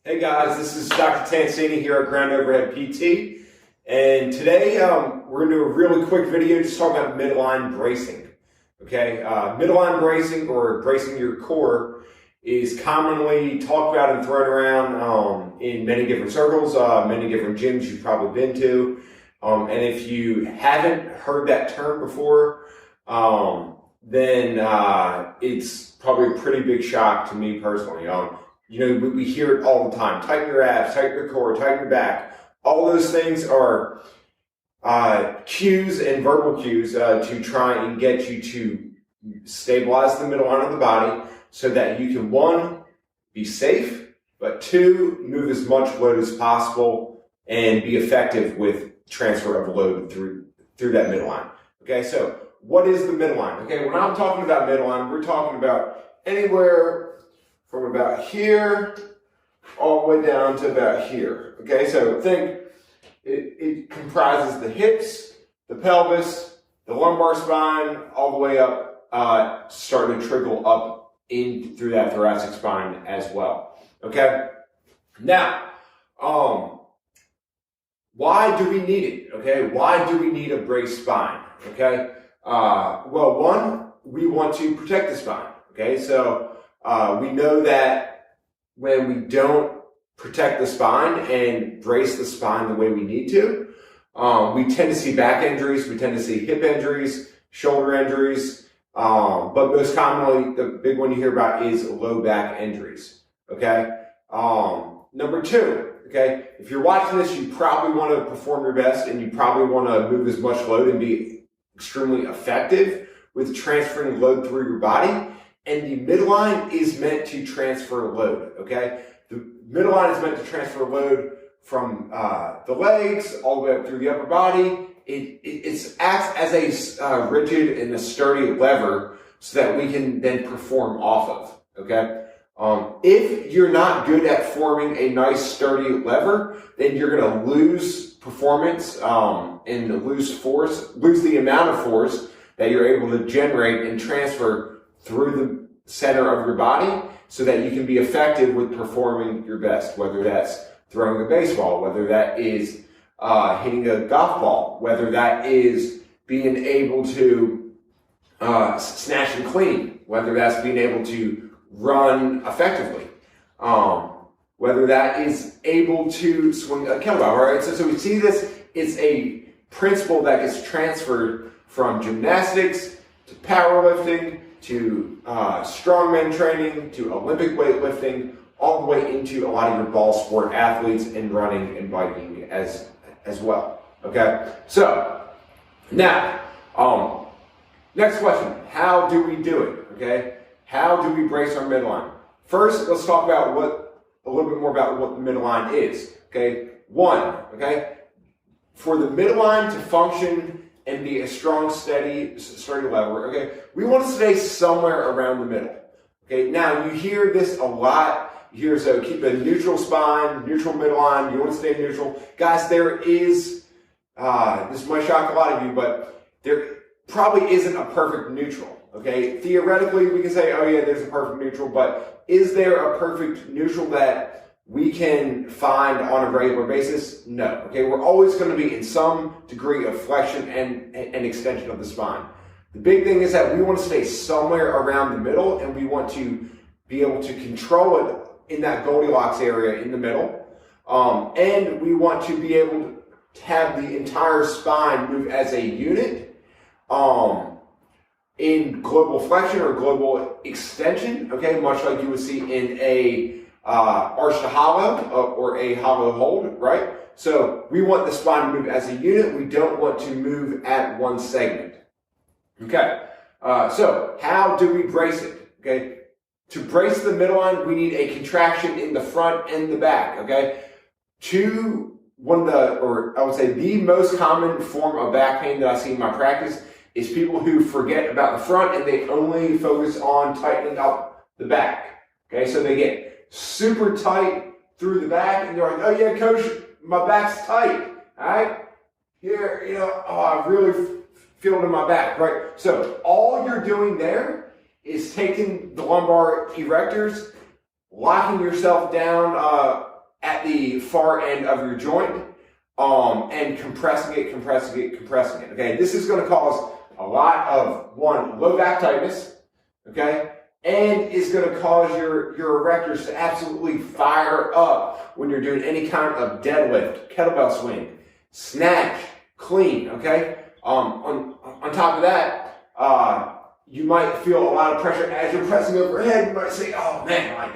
Hey guys, this is Dr. Tansini here at Ground Overhead PT, and today we're going to do a really quick video just talking about midline bracing. Okay, midline bracing or bracing your core is commonly talked about and thrown around in many different circles, many different gyms you've probably been to, and if you haven't heard that term before, then it's probably a pretty big shock to me personally. We hear it all the time. Tighten your abs, tighten your core, tighten your back. All those things are cues and verbal cues to try and get you to stabilize the midline of the body so that you can, one, be safe, but two, move as much load as possible and be effective with transfer of load through that midline. Okay, so what is the midline? Okay, when I'm talking about midline, we're talking about anywhere from about here all the way down to about here. Okay, so think it comprises the hips, the pelvis, the lumbar spine, all the way up, starting to trickle up in through that thoracic spine as well. Okay, now, why do we need it? Okay, why do we need a braced spine? Okay, well, one, we want to protect the spine. Okay, so we know that when we don't protect the spine and brace the spine the way we need to, we tend to see back injuries, we tend to see hip injuries, shoulder injuries, but most commonly, the big one you hear about is low back injuries, okay? Number two, okay, if you're watching this, you probably want to perform your best and you probably want to move as much load and be extremely effective with transferring load through your body. And the midline is meant to transfer load, okay? The midline is meant to transfer load from the legs all the way up through the upper body. It acts as a rigid and a sturdy lever so that we can then perform off of, okay? If you're not good at forming a nice sturdy lever, then you're gonna lose performance and lose the amount of force that you're able to generate and transfer through the center of your body so that you can be effective with performing your best, whether that's throwing a baseball, whether that is hitting a golf ball, whether that is being able to snatch and clean, whether that's being able to run effectively, whether that is able to swing a kettlebell, right? So we see this is a principle that gets transferred from gymnastics to powerlifting to strongman training, to Olympic weightlifting, all the way into a lot of your ball sport athletes and running and biking as well. Okay, so now, next question: how do we do it? Okay, how do we brace our midline? First, let's talk about a little bit more about what the midline is. Okay, one, okay, for the midline to function and be a strong, steady lever, okay, we want to stay somewhere around the middle. Okay, now you hear this a lot. You hear, so keep a neutral spine, neutral midline, you want to stay neutral. Guys, there is, this might shock a lot of you, but there probably isn't a perfect neutral. Okay, theoretically we can say, oh yeah, there's a perfect neutral, but is there a perfect neutral that we can find on a regular basis? No. Okay, we're always going to be in some degree of flexion and extension of the spine. The big thing is that we want to stay somewhere around the middle, and we want to be able to control it in that Goldilocks area in the middle. And we want to be able to have the entire spine move as a unit in global flexion or global extension, okay, much like you would see in a arch to hollow or a hollow hold, right? So we want the spine to move as a unit. We don't want to move at one segment. Okay, so how do we brace it? Okay, to brace the midline, we need a contraction in the front and the back. Okay, I would say the most common form of back pain that I see in my practice is people who forget about the front and they only focus on tightening up the back. Okay, so they get super tight through the back and they're like, oh yeah, coach, my back's tight. All right, here, I really feel it in my back, right? So all you're doing there is taking the lumbar erectors, locking yourself down at the far end of your joint, and compressing it, okay? This is gonna cause a lot of, one, low back tightness, okay? And it's gonna cause your erectors to absolutely fire up when you're doing any kind of deadlift, kettlebell swing, snatch, clean, okay? On top of that, you might feel a lot of pressure as you're pressing overhead. You might say, oh man,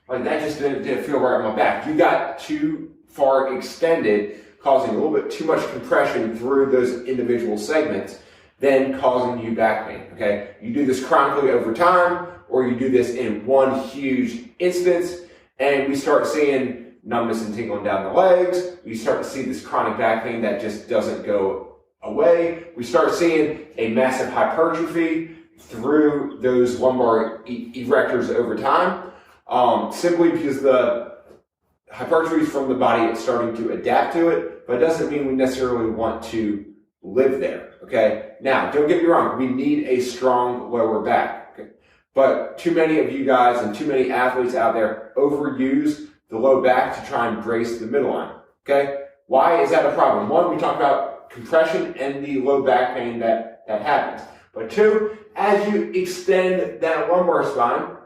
like that just didn't feel right on my back. You got too far extended, causing a little bit too much compression through those individual segments, then causing you back pain, okay? You do this chronically over time, or you do this in one huge instance, and we start seeing numbness and tingling down the legs. We start to see this chronic back pain that just doesn't go away. We start seeing a massive hypertrophy through those lumbar erectors over time, simply because the hypertrophy is from the body, it's starting to adapt to it, but it doesn't mean we necessarily want to live there, okay? Now, don't get me wrong, we need a strong lower back, okay? But too many of you guys and too many athletes out there overuse the low back to try and brace the midline, okay? Why is that a problem? One, we talked about compression and the low back pain that happens. But two, as you extend that lumbar spine,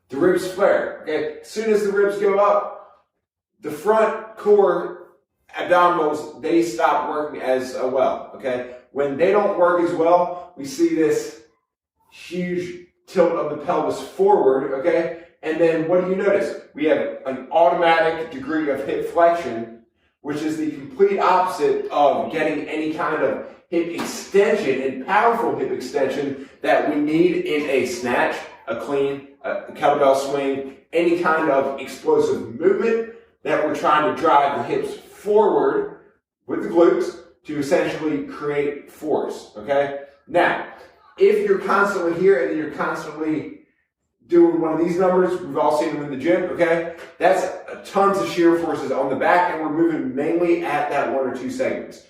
the ribs flare, okay? As soon as the ribs go up, the front core abdominals, they stop working as well, okay? When they don't work as well, we see this huge tilt of the pelvis forward, okay? And then what do you notice? We have an automatic degree of hip flexion, which is the complete opposite of getting any kind of hip extension and powerful hip extension that we need in a snatch, a clean, a kettlebell swing, any kind of explosive movement that we're trying to drive the hips forward with the glutes to essentially create force, okay? Now, if you're constantly here and then you're constantly doing one of these numbers, we've all seen them in the gym, okay? That's tons of shear forces on the back, and we're moving mainly at that one or two segments.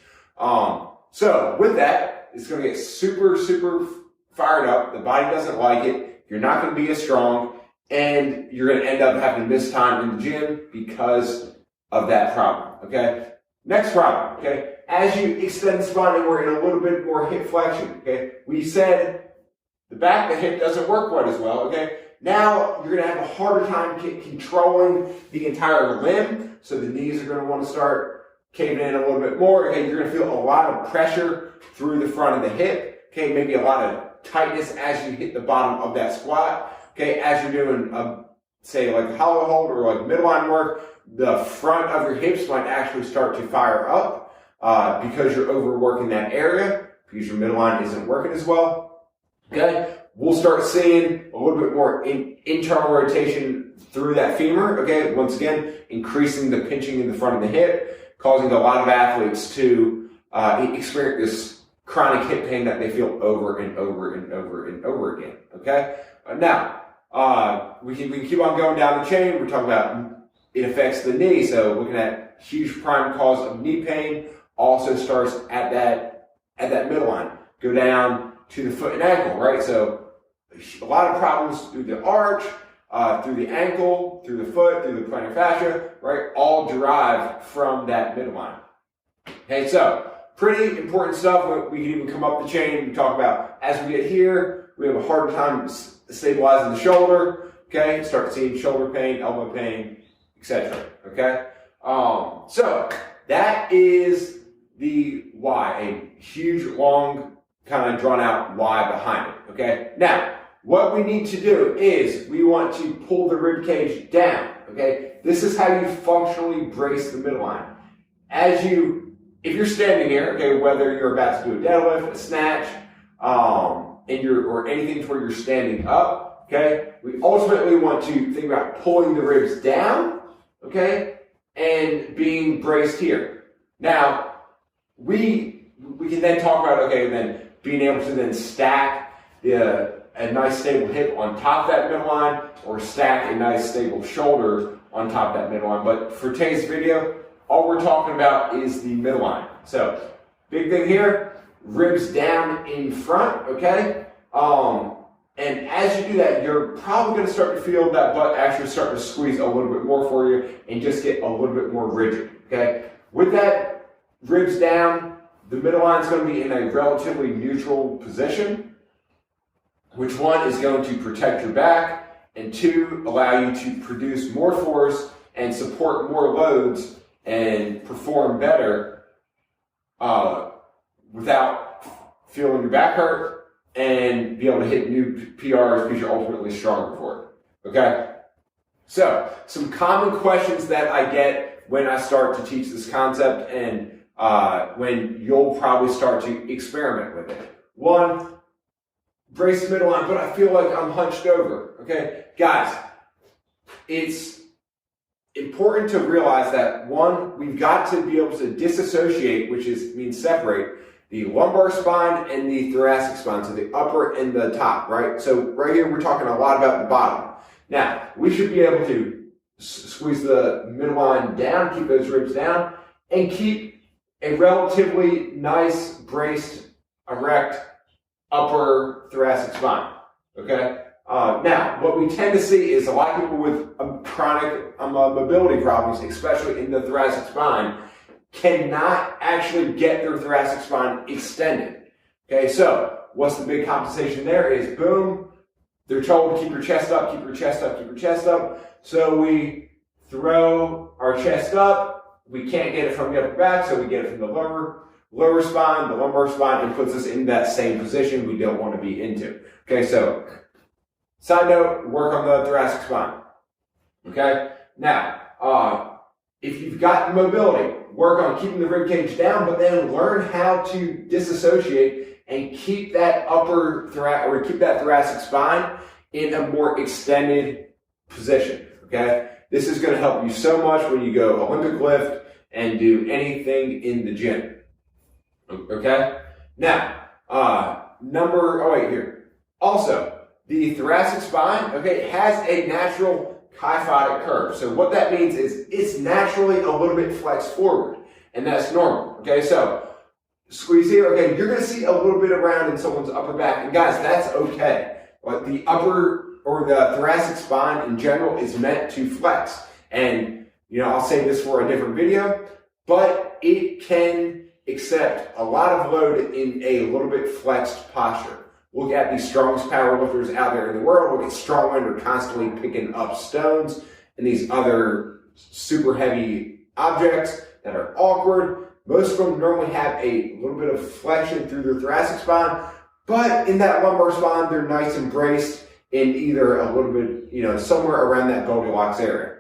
So with that, it's gonna get super, super fired up. The body doesn't like it. You're not gonna be as strong, and you're gonna end up having to miss time in the gym because of that problem, okay? Next problem, okay? As you extend the spine and we're in a little bit more hip flexion, okay? We said the back of the hip doesn't work quite as well, okay? Now you're gonna have a harder time controlling the entire limb, so the knees are gonna wanna start caving in a little bit more, okay? You're gonna feel a lot of pressure through the front of the hip, okay? Maybe a lot of tightness as you hit the bottom of that squat, okay? As you're doing, say like hollow hold or like midline work, the front of your hips might actually start to fire up because you're overworking that area, because your midline isn't working as well, okay? We'll start seeing a little bit more internal rotation through that femur, okay? Once again, increasing the pinching in the front of the hip, causing a lot of athletes to experience this chronic hip pain that they feel over and over and over and over again, okay? Now, we can keep on going down the chain. We're talking about it affects the knee, so looking at huge prime cause of knee pain also starts at that midline. Go down to the foot and ankle, right? So a lot of problems through the arch, through the ankle, through the foot, through the plantar fascia, right? All derive from that midline. Okay, so pretty important stuff. We can even come up the chain. We talk about as we get here, we have a harder time stabilizing the shoulder. Okay, start seeing shoulder pain, elbow pain, etc. Okay, so that is the why, a huge, long, kind of drawn out why behind it. Okay, now what we need to do is we want to pull the rib cage down. Okay, this is how you functionally brace the midline. If you're standing here, okay, whether you're about to do a deadlift, a snatch, or anything to where you're standing up, okay, we ultimately want to think about pulling the ribs down, okay, and being braced here. Now, we can then talk about, okay, then being able to then stack a nice stable hip on top of that midline, or stack a nice stable shoulder on top of that midline. But for today's video, all we're talking about is the midline. So, big thing here, ribs down in front, okay? And as you do that, you're probably going to start to feel that butt actually start to squeeze a little bit more for you and just get a little bit more rigid, okay? With that, ribs down, the midline is going to be in a relatively neutral position, which one is going to protect your back, and two, allow you to produce more force and support more loads and perform better without feeling your back hurt, and be able to hit new PRs because you're ultimately stronger for it, okay? So, some common questions that I get when I start to teach this concept, and when you'll probably start to experiment with it. One, brace the midline, but I feel like I'm hunched over, okay? Guys, it's important to realize that, one, we've got to be able to disassociate, which means separate, the lumbar spine and the thoracic spine, so the upper and the top, right? So right here, we're talking a lot about the bottom. Now, we should be able to squeeze the midline down, keep those ribs down, and keep a relatively nice, braced, erect upper thoracic spine, okay? Now, what we tend to see is a lot of people with chronic mobility problems, especially in the thoracic spine, cannot actually get their thoracic spine extended. Okay, so what's the big compensation there is, boom, they're told to keep your chest up, keep your chest up, keep your chest up. So we throw our chest up, we can't get it from the upper back, so we get it from the lower spine, the lumbar spine, and puts us in that same position we don't want to be into. Okay, so side note, work on the thoracic spine. Okay, now, if you've got mobility, work on keeping the rib cage down, but then learn how to disassociate and keep that keep that thoracic spine in a more extended position, okay? This is going to help you so much when you go Olympic lift and do anything in the gym, okay? Now, also, the thoracic spine, okay, has a natural kyphotic curve. So what that means is it's naturally a little bit flexed forward, and that's normal, okay? So squeeze here, okay, you're going to see a little bit around in someone's upper back, and guys, that's okay. But the upper or the thoracic spine in general is meant to flex, and I'll save this for a different video, but it can accept a lot of load in a little bit flexed posture. Look at the strongest powerlifters out there in the world. Look at strongmen who are constantly picking up stones and these other super heavy objects that are awkward. Most of them normally have a little bit of flexion through their thoracic spine, but in that lumbar spine, they're nice and braced in either a little bit, somewhere around that Goldilocks area.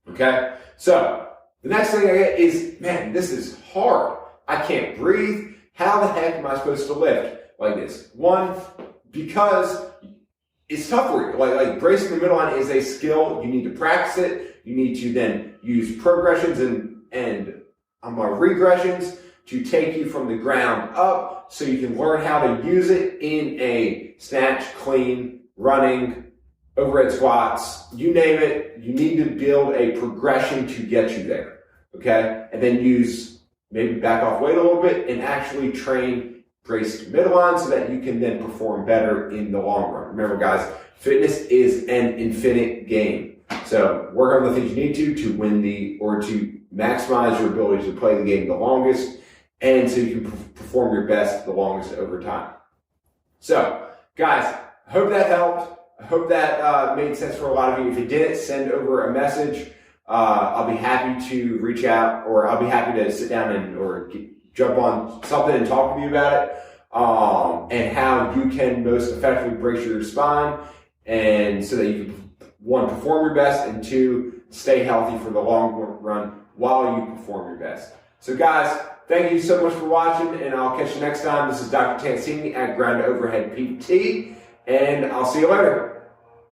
Okay? So, the next thing I get is, man, this is hard. I can't breathe. How the heck am I supposed to lift like this? One, because it's tough for you. Like bracing the midline is a skill. You need to practice it. You need to then use progressions and regressions to take you from the ground up so you can learn how to use it in a snatch, clean, running, overhead squats, you name it. You need to build a progression to get you there, okay? And then maybe back off weight a little bit and actually train braced midline so that you can then perform better in the long run. Remember, guys, fitness is an infinite game. So work on the things you need to win to maximize your ability to play the game the longest, and so you can perform your best the longest over time. So, guys, I hope that helped. I hope that made sense for a lot of you. If it didn't, send over a message. I'll be happy to reach out, or I'll be happy to sit down or jump on something and talk with you about it, and how you can most effectively brace your spine, and so that you can, one, perform your best, and two, stay healthy for the long run while you perform your best. So guys, thank you so much for watching, and I'll catch you next time. This is Dr. Tansini at Ground Overhead PT, and I'll see you later.